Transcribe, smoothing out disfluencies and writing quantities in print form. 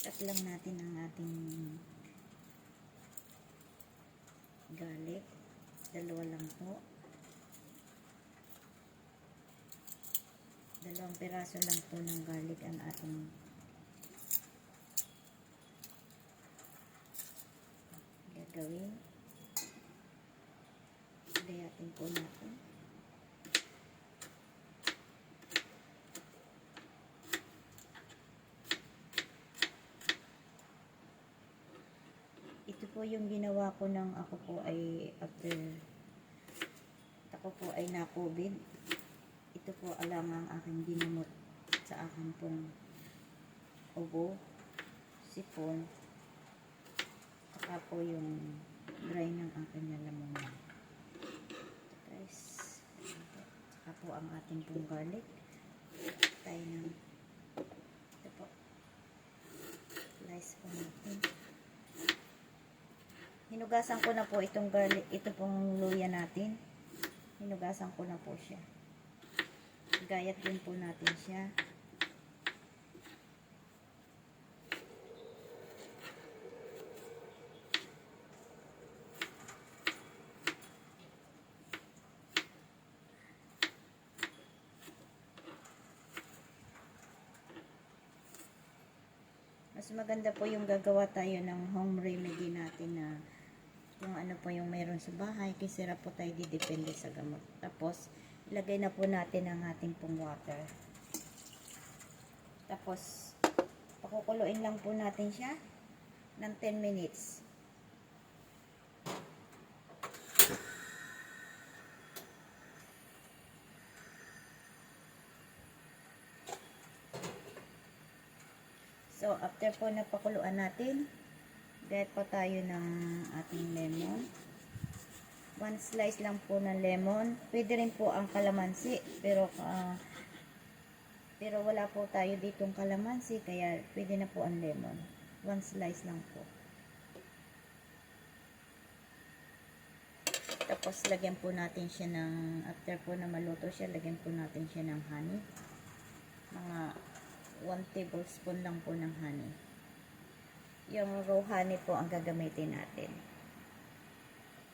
Cut lang natin ang ating garlic. Dalawa lang po. Dalawang piraso lang po ng garlic ang ating gagawin. Gayatin po natin. Ito po yung ginawa ko nang ako po ay ako po ay na-COVID. Ito po alang ang aking ginamot sa akin pong ubo, sipon, saka po yung dry ng aking lalamunan. Guys, saka po ang ating pong garlic. Tayo ng ito po. Slice po natin. Hinugasan ko na po itong garlic, ito pong luya natin. Hinugasan ko na po siya. Gayat din po natin siya. Mas maganda po yung gagawa tayo ng home remedy natin na kung ano po yung meron sa bahay, kasi po tayo didepende sa gamot. Tapos, ilagay na po natin ang ating pong water. Tapos, pakukuluin lang po natin siya ng 10 minutes. So, after po napakuluan natin, gayat po tayo ng ating lemon. 1 slice lang po ng lemon. Pwede rin po ang kalamansi, pero wala po tayo ditong kalamansi, kaya pwede na po ang lemon. 1 slice lang po. Tapos, lagyan po natin siya ng, after po na maluto siya, lagyan po natin siya ng honey. Mga 1 tablespoon lang po ng honey. Yung raw honey po ang gagamitin natin.